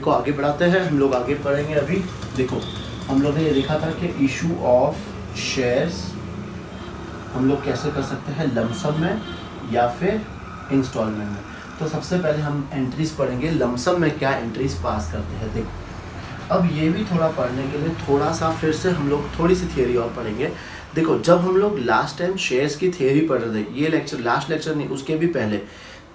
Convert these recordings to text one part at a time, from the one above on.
को आगे बढ़ाते हैं। हम लोग आगे बढ़ेंगे अभी। देखो हम लोग ने ये देखा था कि इशू ऑफ शेयर्स हम लोग कैसे कर सकते हैं, लमसम में या फिर इंस्टॉलमेंट में। तो सबसे पहले हम एंट्रीज पढ़ेंगे, लमसम में क्या एंट्रीज पास करते हैं। देखो अब ये भी थोड़ा पढ़ने के लिए थोड़ा सा फिर से हम लोग थोड़ी सी थियोरी और पढ़ेंगे। देखो जब हम लोग लास्ट टाइम शेयर्स की थियोरी पढ़ रहे थे, ये लेक्चर लास्ट लेक्चर नहीं उसके भी पहले,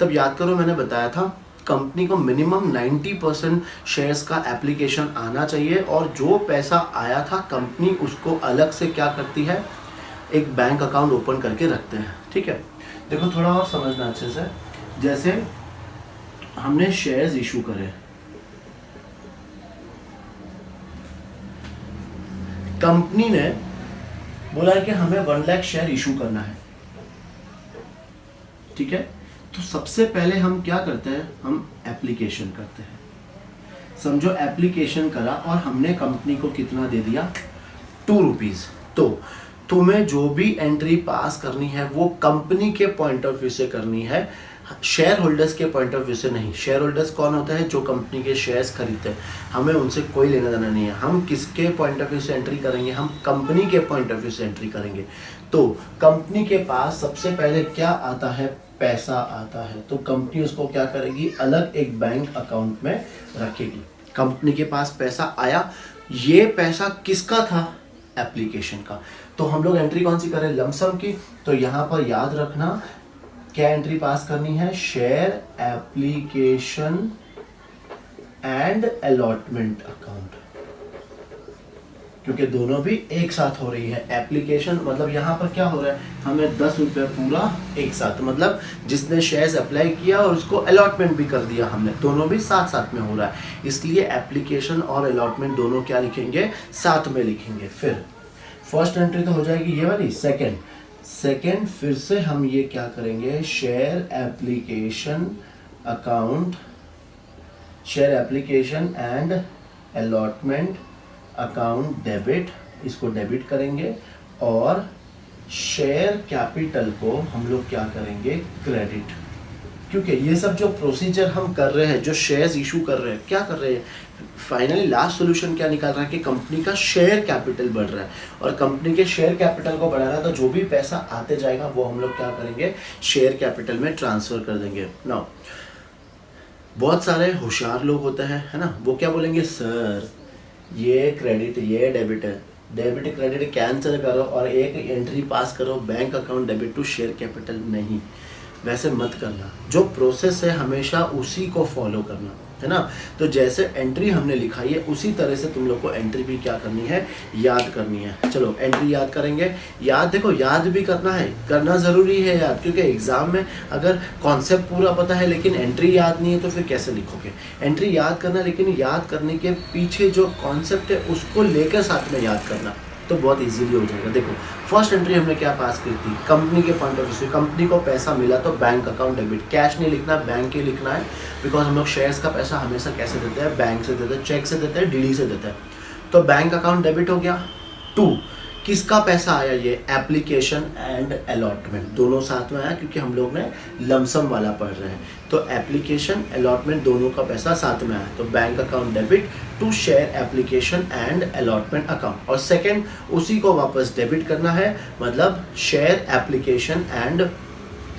तब याद करो मैंने बताया था कंपनी को मिनिमम 90% शेयर्स का एप्लीकेशन आना चाहिए, और जो पैसा आया था कंपनी उसको अलग से क्या करती है, एक बैंक अकाउंट ओपन करके रखते हैं। ठीक है, देखो थोड़ा और समझना अच्छे से। जैसे हमने शेयर्स इशू करे, कंपनी ने बोला है कि हमें 1 लाख शेयर इशू करना है। ठीक है, तो सबसे पहले हम क्या करते हैं, हम एप्लीकेशन करते हैं। समझो एप्लीकेशन करा और हमने कंपनी को कितना दे दिया, 2 रुपीज। तो तुम्हें जो भी एंट्री पास करनी है वो कंपनी के पॉइंट ऑफ व्यू से करनी है, शेयर होल्डर्स के पॉइंट ऑफ व्यू से नहीं। शेयर होल्डर्स कौन होता है, जो कंपनी के शेयर्स खरीदते हैं, हमें उनसे कोई लेना देना नहीं है। हम किसके पॉइंट ऑफ व्यू से एंट्री करेंगे, हम कंपनी के पॉइंट ऑफ व्यू से एंट्री करेंगे। तो कंपनी के पास सबसे पहले क्या आता है, पैसा आता है, तो कंपनी उसको क्या करेगी, अलग एक बैंक अकाउंट में रखेगी। कंपनी के पास पैसा आया, ये पैसा किसका था, एप्लीकेशन का। तो हम लोग एंट्री कौन सी करें, लमसम की। तो यहाँ पर याद रखना क्या एंट्री पास करनी है, share application and allotment account, क्योंकि दोनों भी एक साथ हो रही है। एप्लीकेशन मतलब यहाँ पर क्या हो रहा है, हमें 10 रुपये पूरा एक साथ, मतलब जिसने शेयर्स अप्लाई किया और उसको अलॉटमेंट भी कर दिया हमने, दोनों भी साथ साथ में हो रहा है। इसलिए एप्लीकेशन और अलॉटमेंट दोनों क्या लिखेंगे, साथ में लिखेंगे। फिर फर्स्ट एंट्री तो हो जाएगी ये वाली। सेकेंड फिर से हम ये क्या करेंगे, share application account, share application and allotment account debit, इसको डेबिट करेंगे, और शेयर कैपिटल को हम लोग क्या करेंगे, क्रेडिट। क्योंकि ये सब जो प्रोसीजर हम कर रहे हैं, जो शेयर्स इशू कर रहे हैं, क्या कर रहे हैं, फाइनली लास्ट सॉल्यूशन क्या निकाल रहा है कि कंपनी का शेयर कैपिटल बढ़ रहा है, और कंपनी के शेयर कैपिटल को बढ़ाना है तो जो भी पैसा आते जाएगा वो हम लोग क्या करेंगे, शेयर कैपिटल में ट्रांसफर कर देंगे। नाउ बहुत सारे होशियार लोग होते हैं, है ना, वो क्या बोलेंगे, सर ये क्रेडिट ये डेबिट है, डेबिट क्रेडिट कैंसिल करो और एक एंट्री पास करो, bank account debit to share capital. नहीं, वैसे मत करना। जो प्रोसेस है हमेशा उसी को फॉलो करना, है ना। तो जैसे एंट्री हमने लिखाई है उसी तरह से तुम लोग को एंट्री भी क्या करनी है, याद करनी है। चलो एंट्री याद करेंगे। याद देखो, याद भी करना है, करना ज़रूरी है याद, क्योंकि एग्जाम में अगर कॉन्सेप्ट पूरा पता है लेकिन एंट्री याद नहीं है तो फिर कैसे लिखोगे। एंट्री याद करना, लेकिन याद करने के पीछे जो कॉन्सेप्ट है उसको लेकर साथ में याद करना, तो बहुत इजीली हो जाएगा। देखो फर्स्ट एंट्री हमने क्या पास की थी, कंपनी के पॉइंट ऑफ व्यू से। कंपनी को पैसा मिला तो बैंक अकाउंट डेबिट, कैश नहीं लिखना, बैंक ही लिखना है, बिकॉज हम लोग शेयर्स का पैसा हमेशा कैसे देते हैं, बैंक से देते हैं, चेक से देते हैं, डीडी से देते हैं। तो बैंक अकाउंट डेबिट हो गया। 2 किसका पैसा आया, ये एप्लीकेशन एंड अलॉटमेंट दोनों साथ में आया, क्योंकि हम लोग ने लमसम वाला पढ़ रहे हैं। तो एप्लीकेशन अलॉटमेंट दोनों का पैसा साथ में आया, तो bank account debit to share application and allotment account. और सेकंड उसी को वापस डेबिट करना है, मतलब share application and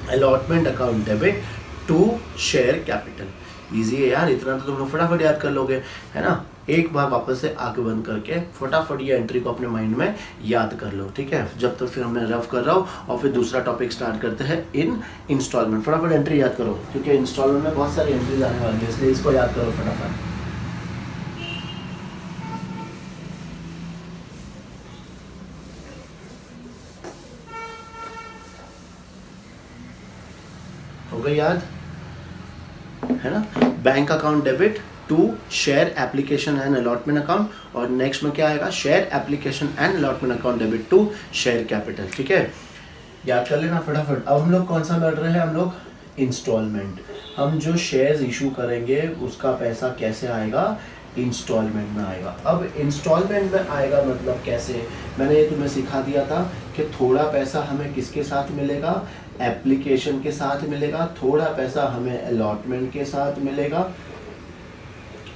allotment account debit to share capital. Easy है यार, इतना तो तुम लोग फटाफट याद कर लोगे, है ना। एक बार वापस से आंख बंद करके फटाफट ये एंट्री को अपने माइंड में याद कर लो, ठीक है। जब तक फिर मैं रफ कर रहा हूँ और फिर दूसरा टॉपिक स्टार्ट करते हैं इन इंस्टॉलमेंट। फटाफट एंट्री याद करो, क्योंकि इंस्टॉलमेंट में बहुत सारी एंट्रीज आने वाली है, इसलिए इसको याद करो फटाफट। हो गई याद, है ना। Bank account debit to share application and allotment account, और नेक्स्ट में क्या आएगा, share application and allotment account debit to share capital, ठीक है। याद कर लेना फटाफट। अब हम लोग कौन सा लड़ रहे हैं, हम लोग इंस्टॉलमेंट। हम जो शेयर्स इशू करेंगे उसका पैसा कैसे आएगा, इंस्टॉलमेंट में आएगा। अब इंस्टॉलमेंट में आएगा मतलब कैसे, मैंने ये तुम्हें सिखा दिया था कि थोड़ा पैसा हमें किसके साथ मिलेगा, एप्लीकेशन के साथ मिलेगा, थोड़ा पैसा हमें अलॉटमेंट के साथ मिलेगा,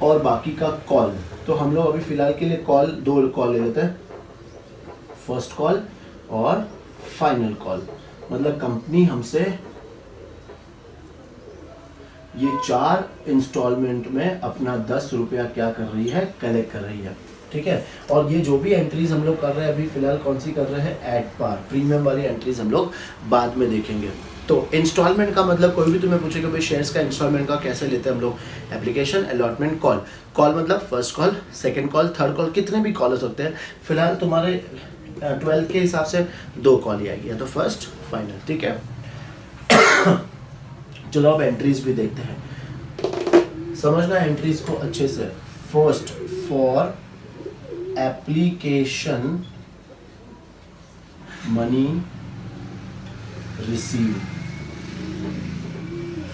और बाकी का कॉल। तो हम लोग अभी फिलहाल के लिए दो कॉल ले लेते हैं, फर्स्ट कॉल और फाइनल कॉल। मतलब कंपनी हमसे ये 4 इंस्टॉलमेंट में अपना 10 रुपया क्या कर रही है, कलेक्ट कर रही है, ठीक है। और ये जो भी एंट्रीज हम लोग कर रहे हैं अभी फिलहाल कौन सी कर रहे हैं, एट पार। प्रीमियम वाली एंट्रीज हम लोग बाद में देखेंगे। तो इंस्टॉलमेंट का मतलब कोई भी तुम्हें पूछेगा भाई शेयर्स का इंस्टॉलमेंट का कैसे लेते हैं हम लोग, एप्लीकेशन, अलॉटमेंट, कॉल। कॉल मतलब first call, second call, third call, कितने भी कॉल हो सकते हैं। फिलहाल तुम्हारे 12 के हिसाब से 2 कॉल ही आएगी, या तो फर्स्ट फाइनल, ठीक है। चलो अब एंट्रीज भी देखते हैं, समझना एंट्रीज को अच्छे से। First, for application money receive,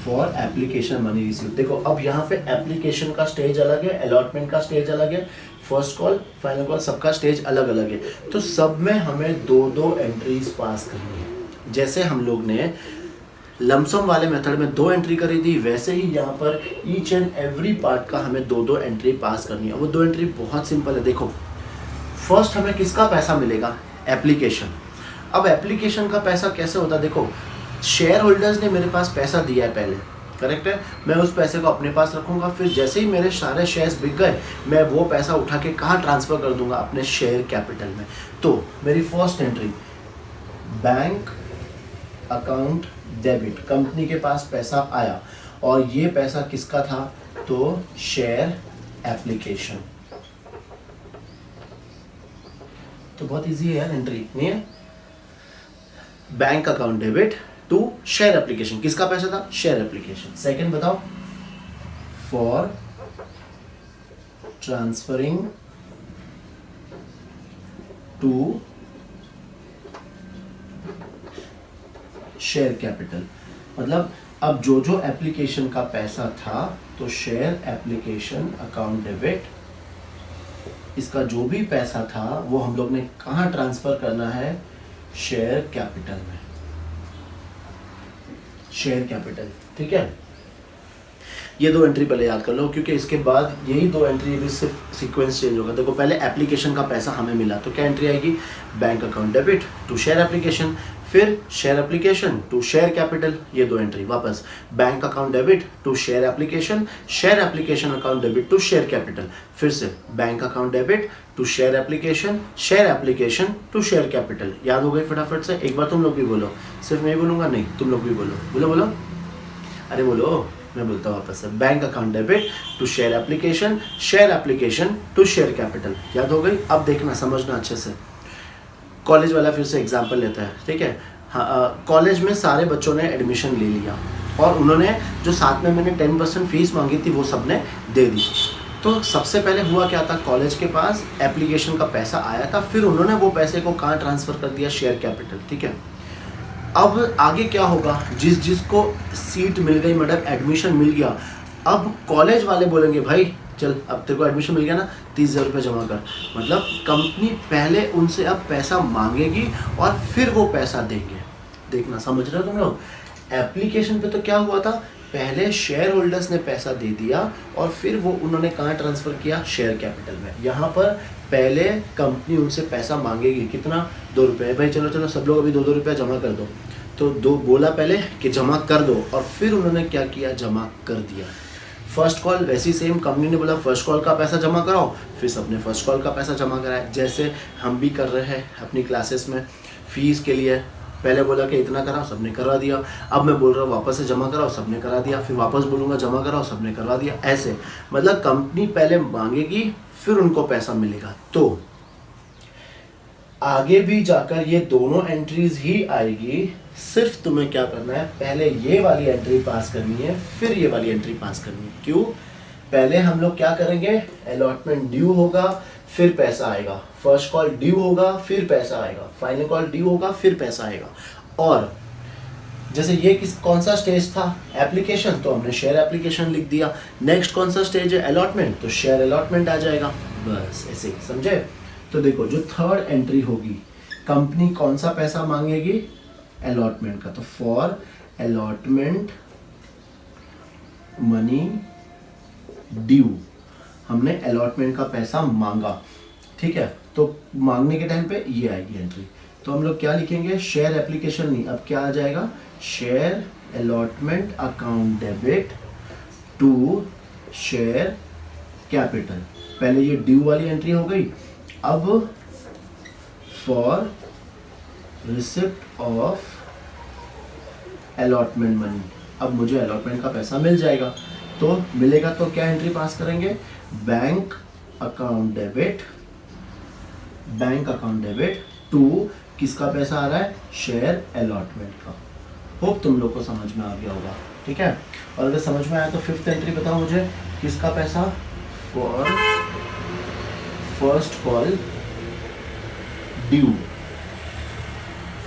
for application money receive. देखो अब यहाँ पे एप्लीकेशन का स्टेज अलग है, अलॉटमेंट का स्टेज अलग है, फर्स्ट कॉल, फाइनल कॉल, सबका स्टेज अलग अलग है। तो सब में हमें 2-2 एंट्रीज पास करनी है। जैसे हम लोग ने लमसम वाले मेथड में 2 एंट्री करी थी, वैसे ही यहाँ पर ईच एंड एवरी पार्ट का हमें 2-2 एंट्री पास करनी है। वो 2 एंट्री बहुत सिंपल है। देखो फर्स्ट हमें किसका पैसा मिलेगा, एप्लीकेशन। अब एप्लीकेशन का पैसा कैसे होता है, देखो शेयर होल्डर्स ने मेरे पास पैसा दिया है पहले, करेक्ट है। मैं उस पैसे को अपने पास रखूंगा, फिर जैसे ही मेरे सारे शेयर्स बिक गए मैं वो पैसा उठा के कहाँ ट्रांसफ़र कर दूंगा, अपने शेयर कैपिटल में। तो मेरी first entry bank account debit, company के पास पैसा आया और ये पैसा किसका था, तो शेयर एप्लीकेशन। तो बहुत इजी है यार एंट्री, नहीं है। Bank account debit to share application, किसका पैसा था, शेयर एप्लीकेशन। सेकंड बताओ, for transferring to share capital. मतलब अब जो एप्लीकेशन का पैसा था तो शेयर एप्लीकेशन अकाउंट डेबिट, इसका जो भी पैसा था वो हम लोग ने कहाँ ट्रांसफर करना है, शेयर कैपिटल में, शेयर कैपिटल, ठीक है। ये 2 एंट्री पहले याद कर लो, क्योंकि इसके बाद यही 2 एंट्री भी सिर्फ सीक्वेंस चेंज होगा। देखो पहले एप्लीकेशन का पैसा हमें मिला तो क्या एंट्री आएगी, bank account debit to share application, फिर share application to share capital, ये 2 एंट्री वापस bank account debit to share application, share application account debit to share capital, फिर से bank account debit to share application to share capital. याद हो गई फटाफट से, एक बार तुम लोग भी बोलो, सिर्फ मैं बोलूंगा नहीं, तुम लोग भी बोलो, बोलो बोलो, अरे बोलो, मैं बोलता हूँ वापस से, bank account debit to share application to share capital. याद हो गई। अब देखना समझना अच्छे से, कॉलेज वाला फिर से एग्जाम्पल लेता है, ठीक है। हाँ, कॉलेज में सारे बच्चों ने एडमिशन ले लिया और उन्होंने जो साथ में मैंने 10% फीस मांगी थी वो सबने दे दी। तो सबसे पहले हुआ क्या था, कॉलेज के पास एप्लीकेशन का पैसा आया था, फिर उन्होंने वो पैसे को कहाँ ट्रांसफ़र कर दिया, शेयर कैपिटल, ठीक है। अब आगे क्या होगा, जिसको सीट मिल गई, मतलब एडमिशन मिल गया, अब कॉलेज वाले बोलेंगे भाई चल अब तेरे को एडमिशन मिल गया ना, 30,000 रुपये जमा कर। मतलब कंपनी पहले उनसे अब पैसा मांगेगी और फिर वो पैसा देंगे। देखना समझ रहे हो तुम लोग। एप्लीकेशन पे तो क्या हुआ था, पहले शेयर होल्डर्स ने पैसा दे दिया और फिर वो उन्होंने कहाँ ट्रांसफ़र किया, शेयर कैपिटल में। यहाँ पर पहले कंपनी उनसे पैसा मांगेगी, कितना, 2 रुपये। भाई चलो चलो सब लोग अभी 2-2 रुपया जमा कर दो, तो 2 बोला पहले कि जमा कर दो और फिर उन्होंने क्या किया, जमा कर दिया। फर्स्ट कॉल वैसी सेम, कंपनी ने बोला फर्स्ट कॉल का पैसा जमा कराओ, फिर सबने फर्स्ट कॉल का पैसा जमा कराया। जैसे हम भी कर रहे हैं अपनी क्लासेस में फ़ीस के लिए, पहले बोला कि इतना कराओ, सबने करवा दिया। अब मैं बोल रहा हूँ वापस से जमा कराओ, सबने करा दिया, फिर वापस बोलूँगा जमा कराओ, सबने करवा दिया। ऐसे मतलब कंपनी पहले मांगेगी फिर उनको पैसा मिलेगा। तो आगे भी जाकर ये दोनों एंट्रीज ही आएगी, सिर्फ तुम्हें क्या करना है, पहले ये वाली एंट्री पास करनी है, फिर ये वाली एंट्री पास करनी है। क्यों, पहले हम लोग क्या करेंगे, अलॉटमेंट ड्यू होगा फिर पैसा आएगा, फर्स्ट कॉल ड्यू होगा फिर पैसा आएगा, फाइनल कॉल ड्यू होगा फिर पैसा आएगा। और जैसे ये कौन सा स्टेज था, एप्लीकेशन, तो हमने शेयर एप्लीकेशन लिख दिया। नेक्स्ट कौन सा स्टेज है, अलॉटमेंट, तो शेयर अलॉटमेंट आ जाएगा। बस ऐसे, समझे। तो देखो जो थर्ड एंट्री होगी, कंपनी कौन सा पैसा मांगेगी, अलॉटमेंट का, तो फॉर अलॉटमेंट मनी ड्यू। हमने अलॉटमेंट का पैसा मांगा, ठीक है। तो मांगने के टाइम पे ये आएगी एंट्री। तो हम लोग क्या लिखेंगे, शेयर एप्लीकेशन नहीं, अब क्या आ जाएगा, share allotment account debit to share capital. पहले ये ड्यू वाली एंट्री हो गई। अब for receipt of allotment money, अब मुझे अलॉटमेंट का पैसा मिल जाएगा। तो मिलेगा तो क्या एंट्री पास करेंगे, bank account debit, bank account debit to किसका पैसा आ रहा है, शेयर अलॉटमेंट का। होप तुम लोग को समझ में आ गया होगा, ठीक है। और अगर समझ में आया तो फिफ्थ एंट्री बताओ मुझे, किसका पैसा, for first call due,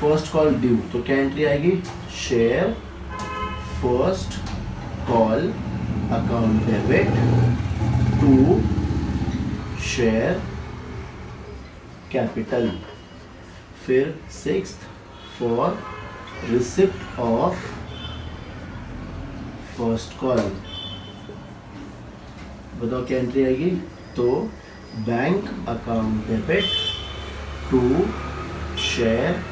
first call due. तो क्या एंट्री आएगी, share first call account debit to share capital. फिर sixth, for receipt of first call, बताओ क्या एंट्री आएगी, तो bank account debit to share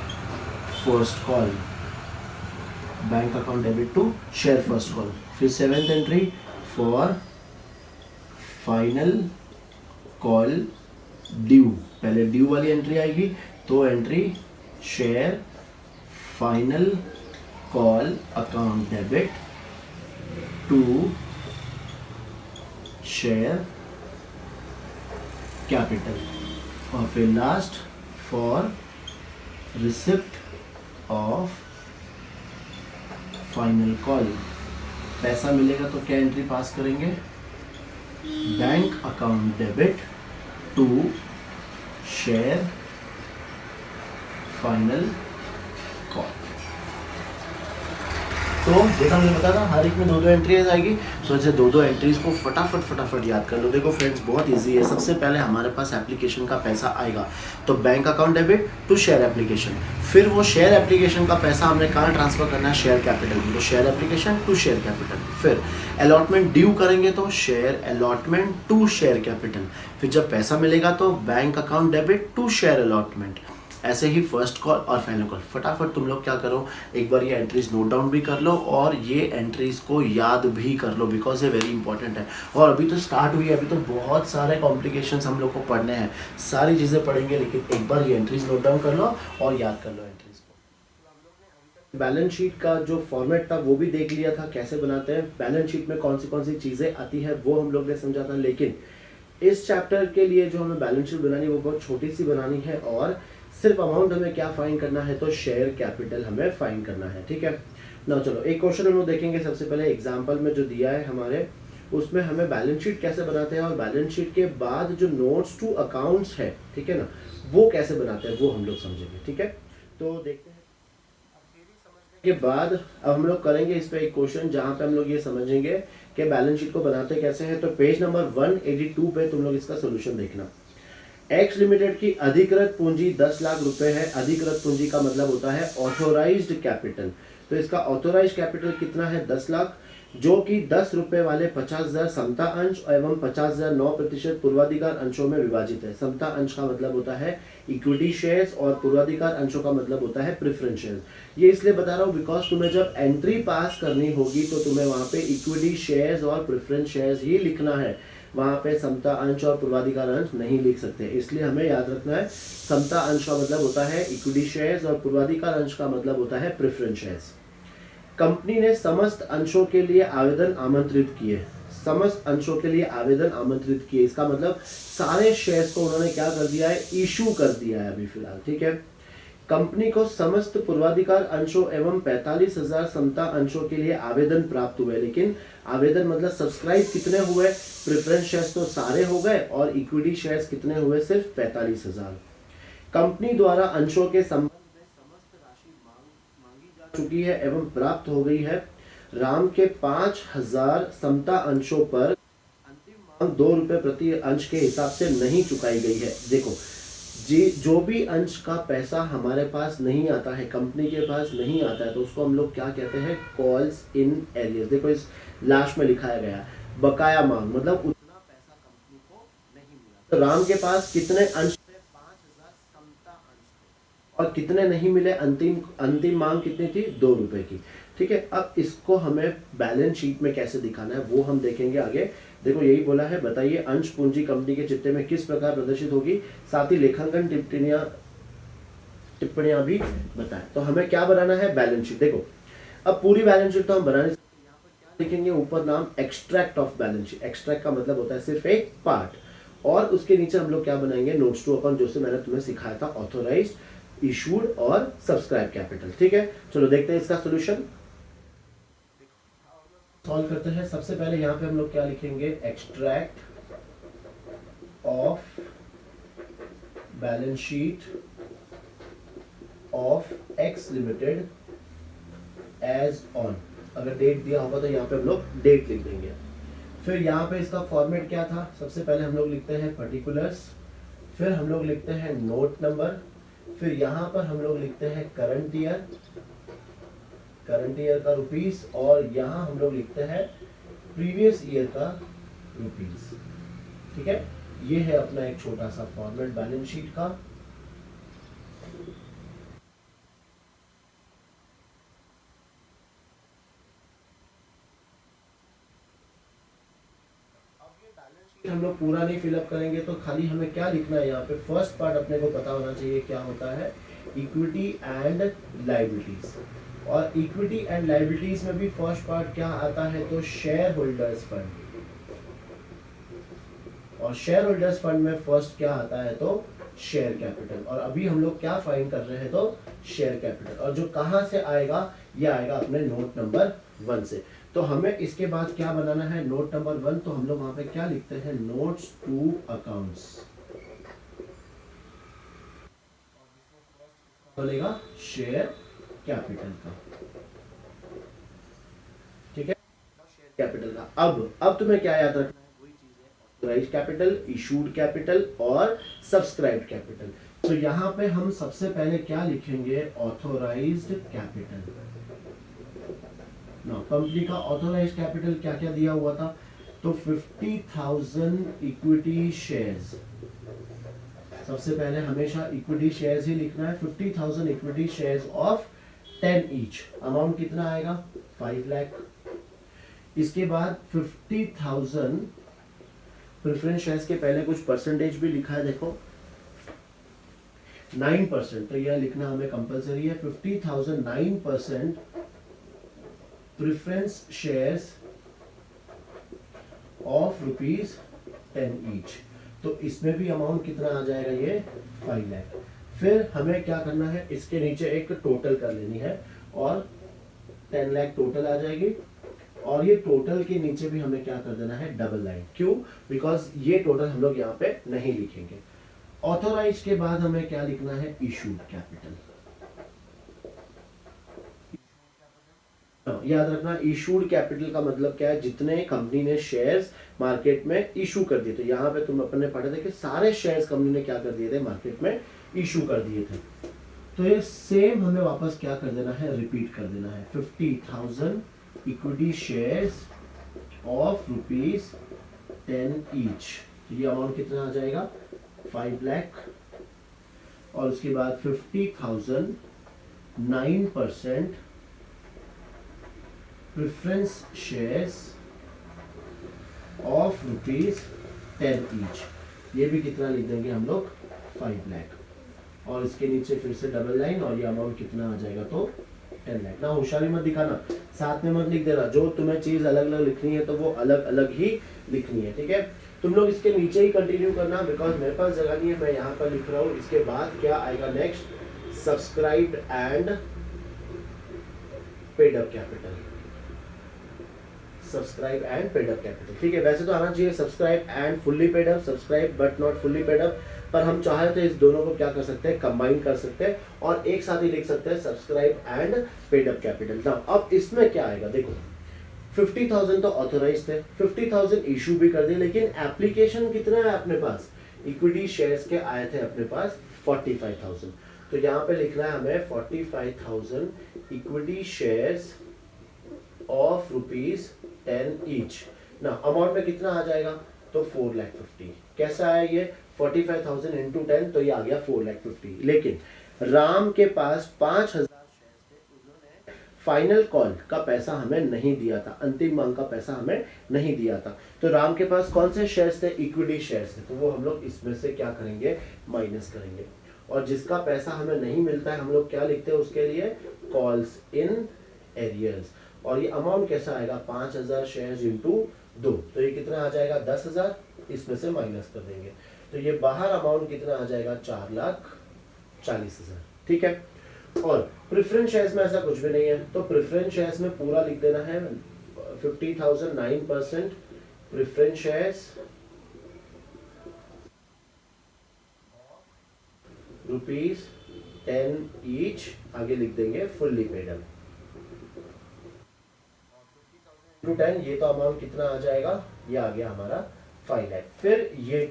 first call, bank account debit to share first call. फिर seventh entry, for final call due, पहले due वाली entry आएगी, तो entry share final call account debit to share capital. और फिर last, for receipt of final call, पैसा मिलेगा तो क्या एंट्री पास करेंगे, bank account debit to share final call. तो देखा मैंने बताया था हर एक में 2-2 एंट्रीज आएगी, तो ऐसे 2-2 एंट्रीज को फटाफट याद कर लो। देखो फ्रेंड्स बहुत इजी है। सबसे पहले हमारे पास एप्लीकेशन का पैसा आएगा, तो bank account debit to share application. फिर वो शेयर एप्लीकेशन का पैसा हमने कहाँ ट्रांसफर करना है, शेयर कैपिटल में, तो share application to share capital. फिर अलॉटमेंट ड्यू करेंगे तो share allotment to share capital. फिर जब पैसा मिलेगा तो bank account debit to share allotment. ऐसे ही फर्स्ट कॉल और फाइनल कॉल। फटाफट तुम लोग क्या करो, एक बार ये एंट्रीज नोट डाउन भी कर लो और ये एंट्रीज को याद भी कर लो, बिकॉज ये वेरी इंपॉर्टेंट है। और अभी तो स्टार्ट हुई है, अभी तो बहुत सारे कॉम्प्लिकेशंस हम लोग को पढ़ने हैं, सारी चीज़ें पढ़ेंगे, लेकिन एक बार ये एंट्रीज नोट डाउन कर लो और याद कर लो एंट्रीज को। बैलेंस शीट का जो फॉर्मेट था वो भी देख लिया था, कैसे बनाते हैं बैलेंस शीट में, कौन सी चीज़ें आती है वो हम लोग ने समझा था। लेकिन इस चैप्टर के लिए जो हमें बैलेंस शीट बनानी है वो बहुत छोटी सी बनानी है, और सिर्फ अमाउंट हमें क्या फाइंड करना है, तो शेयर कैपिटल हमें फाइंड करना है, ठीक है ना। चलो एक क्वेश्चन हम लोग देखेंगे। सबसे पहले एग्जांपल में जो दिया है हमारे, उसमें हमें बैलेंस शीट कैसे बनाते हैं और बैलेंस शीट के बाद जो नोट्स टू अकाउंट्स है, ठीक है ना, वो कैसे बनाते हैं वो हम लोग समझेंगे, ठीक है। तो देखते हैं के बाद अब हम लोग करेंगे इस पे एक क्वेश्चन, जहां पे हम लोग ये समझेंगे कि बैलेंस शीट को बनाते कैसे हैं। तो पेज नंबर 182 पे तुम लोग इसका सोल्यूशन देखना। एक्स लिमिटेड की अधिकृत पूंजी 10 लाख रुपए है। अधिकृत पूंजी का मतलब होता है ऑथोराइज्ड कैपिटल। तो इसका ऑथोराइज्ड कैपिटल कितना है, 10 लाख, जो कि 10 रुपए वाले 50,000 समता अंश एवं 50,000 9% पूर्वाधिकार अंशों में विभाजित है। समता अंश का मतलब होता है इक्विटी शेयर्स और पूर्वाधिकार अंशों का मतलब होता है प्रेफरेंस शेयर्स। ये इसलिए बता रहा हूँ बिकॉज तुम्हें जब एंट्री पास करनी होगी तो तुम्हें वहां पे इक्विटी शेयर्स और प्रेफरेंस शेयर्स ही लिखना है, वहां पे समता अंश और पूर्वाधिकार अंश नहीं लिख सकते। इसलिए हमें याद रखना है समता अंश का मतलब होता है इक्विटी शेयर्स और पूर्वाधिकार अंश का मतलब होता है प्रेफरेंस शेयर्स। कंपनी ने समस्त अंशों के लिए आवेदन आमंत्रित किए। समस्त अंशों के लिए आवेदन आमंत्रित किए, इसका मतलब सारे शेयर्स को उन्होंने क्या कर दिया है, इशू कर दिया है अभी फिलहाल, ठीक है। कंपनी को समस्त पूर्वाधिकार अंशों एवं 45,000 समता अंशों के लिए आवेदन प्राप्त हुए, लेकिन आवेदन मतलब सब्सक्राइब कितने हुए, प्रेफरेंस शेयर्स तो सारे हो गए और इक्विटी शेयर्स कितने हुए, सिर्फ 45,000। कंपनी द्वारा अंशों के संबंध में समस्त राशि मांगी जा चुकी है एवं प्राप्त हो गई है। राम के 5,000 समता अंशों पर अंतिम मांग 2 रुपए प्रति अंश के हिसाब से नहीं चुकाई गई है। देखो जी, जो भी अंश का पैसा हमारे पास नहीं आता है, कंपनी के पास नहीं आता है, तो उसको हम लोग क्या कहते हैं, कॉल्स इन एरियर्स। देखो इस लास्ट में लिखाया गया बकाया मांग, मतलब उतना पैसा कंपनी तो राम के पास कितने अंश थे? 5000 समता अंश थे। और कितने नहीं मिले? अंतिम अंतिम मांग कितनी थी? 2 रुपए की। ठीक है, अब इसको हमें बैलेंस शीट में कैसे दिखाना है वो हम देखेंगे आगे। देखो यही बोला है, बताइए अंश पूंजी कंपनी के चिट्ठे में किस प्रकार प्रदर्शित होगी, साथ ही लेखांकन टिप्पणियां भी बताएं। तो हमें क्या बनाना है? Balance sheet. देखो अब पूरी बैलेंस शीट तो हम बना नहीं सकते, यहाँ पर क्या लिखेंगे ऊपर नाम extract of balance sheet. Extract का मतलब होता है सिर्फ एक पार्ट, और उसके नीचे हम लोग क्या बनाएंगे? नोट्स टू अकाउंट, जो से मैंने तुम्हें सिखाया था, ऑथोराइज्ड, इशूड और सब्सक्राइब कैपिटल। ठीक है, चलो देखते हैं इसका सोल्यूशन सॉल्व करते हैं। सबसे पहले यहाँ पे हम लोग क्या लिखेंगे? Extract of balance sheet of X limited as on. अगर डेट दिया होगा तो यहाँ पे हम लोग डेट लिख देंगे। फिर यहाँ पे इसका फॉर्मेट क्या था? सबसे पहले हम लोग लिखते हैं पर्टिकुलर्स, फिर हम लोग लिखते हैं नोट नंबर, फिर यहाँ पर हम लोग लिखते हैं करंट ईयर का रुपीस, और यहाँ हम लोग लिखते हैं प्रीवियस ईयर का रुपीस। ठीक है, ये है अपना एक छोटा सा फॉर्मेट बैलेंस शीट का। हम लोग पूरा नहीं फिलअप करेंगे, तो खाली हमें क्या लिखना है यहाँ पे? फर्स्ट पार्ट अपने को पता होना चाहिए क्या होता है, इक्विटी एंड लायबिलिटीज। और इक्विटी एंड लायबिलिटीज में भी फर्स्ट पार्ट क्या आता है? तो शेयर होल्डर्स फंड। और शेयर होल्डर्स फंड में फर्स्ट क्या आता है? तो शेयर कैपिटल। और अभी हम लोग क्या फाइंड कर रहे हैं? तो शेयर कैपिटल। और जो कहां से आएगा? ये आएगा अपने नोट नंबर 1 से। तो हमें इसके बाद क्या बनाना है? Note number 1। तो हम लोग वहां पे क्या लिखते हैं? Notes to accounts. बोलेगा शेयर कैपिटल का। ठीक है, शेयर कैपिटल का। अब तुम्हें क्या याद रखना है? वही चीज है, ऑथराइज्ड कैपिटल, इशूड कैपिटल और सब्सक्राइब्ड कैपिटल। तो यहाँ पे हम सबसे पहले क्या लिखेंगे? Authorised capital. कंपनी का ऑथोराइज्ड कैपिटल क्या क्या दिया हुआ था? तो 50,000 इक्विटी शेयर्स। सबसे पहले हमेशा इक्विटी शेयर्स ही लिखना है। 50,000 equity shares of 10 each. Amount कितना आएगा? 5 लाख। इसके बाद 50,000 प्रेफरेंस शेयर्स के पहले कुछ परसेंटेज भी लिखा है, देखो 9%। तो यह लिखना हमें कंपलसरी है। 50,000 9% प्रेफरेंस शेयर्स ऑफ ₹10 ईच। तो इसमें भी अमाउंट कितना आ जाएगा? ये 5 लाख। फिर हमें क्या करना है? इसके नीचे एक टोटल कर लेनी है, और 10 लाख टोटल आ जाएगी। और ये टोटल के नीचे भी हमें क्या कर देना है? Double line. क्यों? बिकॉज ये टोटल हम लोग यहाँ पे नहीं लिखेंगे। ऑथोराइज के बाद हमें क्या लिखना है? Issued capital. याद रखना, इशूड कैपिटल का मतलब क्या है? जितने कंपनी ने शेयर्स मार्केट में इशू कर दिए। तो यहाँ पे तुम अपने पढ़े थे कि सारे शेयर्स कंपनी ने क्या कर दिए थे? मार्केट में इशू कर दिए थे। तो ये सेम हमें वापस क्या कर देना है? रिपीट कर देना है। 50,000 इक्विटी शेयर्स ऑफ ₹10 ईच। ये अमाउंट कितना आ जाएगा? 5 लाख। और उसके बाद 50,000 9% प्रेफरेंस शेयर्स ऑफ ₹10 ईच। ये भी कितना लिख देंगे हम लोग? 5 लाख। और इसके नीचे फिर से डबल लाइन, और ये अमाउंट कितना आ जाएगा? तो 10 लाख। ना होशियारी मत दिखाना, साथ में मत लिख देना। जो तुम्हें चीज अलग अलग लिखनी है तो वो अलग अलग ही लिखनी है। ठीक है, तुम लोग इसके नीचे ही कंटिन्यू करना, बिकॉज मेरे पास जगह नहीं है, मैं यहाँ पर लिख रहा हूँ। इसके बाद क्या आएगा next? Subscribed and paid up capital. Subscribe and paid up capital. ठीक है, वैसे तो आना चाहिए subscribe and fully paid up, subscribe but not fully paid up, पर हम चाहे तो इस दोनों को क्या कर सकते हैं? कंबाइन कर सकते हैं और एक साथ ही लिख सकते हैं subscribe and paid up capital. Now अब इसमें क्या आएगा? देखो 50,000 तो ऑथोराइज थे, 50,000 इशू भी कर दिए, लेकिन एप्लीकेशन कितना है अपने पास? इक्विटी शेयर्स के आए थे अपने पास 45,000। तो यहाँ पे लिखना है हमें 45,000 इक्विटी शेयर्स ऑफ ₹10 ईच। ना अमाउंट में कितना आ जाएगा? तो 4,50,000। कैसा है ये? 45,000 इंटू 10 तो ये आ गया 4,50,000। लेकिन राम के पास 5,000 फाइनल कॉल का पैसा हमें नहीं दिया था, अंतिम मांग का पैसा हमें नहीं दिया था। तो राम के पास कौन से शेयर्स थे? इक्विटी शेयर्स थे। तो वो हम लोग इसमें से क्या करेंगे? माइनस करेंगे। और जिसका पैसा हमें नहीं मिलता है हम लोग क्या लिखते हैं उसके लिए? Calls in arrears. और ये अमाउंट कैसा आएगा? 5,000 शेयर्स इंटू 2, तो ये कितना आ जाएगा? 10,000। इसमें से माइनस कर देंगे तो ये बाहर अमाउंट कितना आ जाएगा? 4,40,000। ठीक है। और प्रेफरेंस शेयर्स में ऐसा कुछ भी नहीं है, तो प्रेफरेंस शेयर्स में पूरा लिख देना है 50,000 9% प्रेफरेंस शेयर्स ₹10 ईच, आगे लिख देंगे फुल्ली पेड अप। 10 ये तो अमाउंट कितना आ जाएगा? ये आ गया हमारा 5 लाख। फिर ये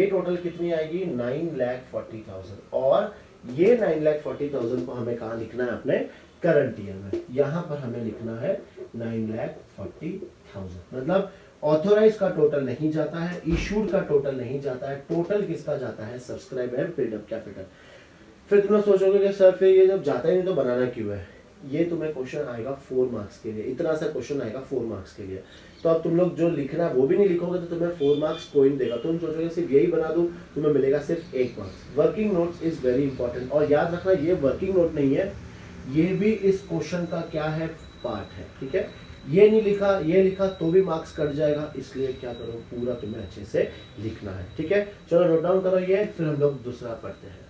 टोटल कितनी आएगी? 9,40,000। और ये 9,40,000 को हमें कहाँ लिखना है? अपने करंट ईयर में। यहां पर हमें लिखना है 9,40,000। मतलब ऑथोराइज का टोटल नहीं जाता है, इशूड का टोटल नहीं जाता है, टोटल किसका जाता है? Subscribe and paid up capital. फिर तुम सोचोगे कि सर फिर ये जब जाता ही नहीं तो बनाना क्यों है? ये तुम्हें क्वेश्चन आएगा 4 मार्क्स के लिए, इतना सा क्वेश्चन आएगा 4 मार्क्स के लिए। तो अब तुम लोग जो लिखना है वो भी नहीं लिखोगे तो तुम्हें 4 मार्क्स कोई नहीं देगा। तुम सोचोगे सिर्फ यही बना दूं, तुम्हें मिलेगा सिर्फ 1 marks. Working notes is very important. और याद रखना ये वर्किंग नोट नहीं है, ये भी इस क्वेश्चन का क्या है? पार्ट है। ठीक है। ये नहीं लिखा, ये लिखा तो भी मार्क्स कट जाएगा, इसलिए क्या करो? पूरा तुम्हें अच्छे से लिखना है। ठीक है। चलो नोट डाउन करो ये, फिर हम लोग दूसरा पढ़ते हैं।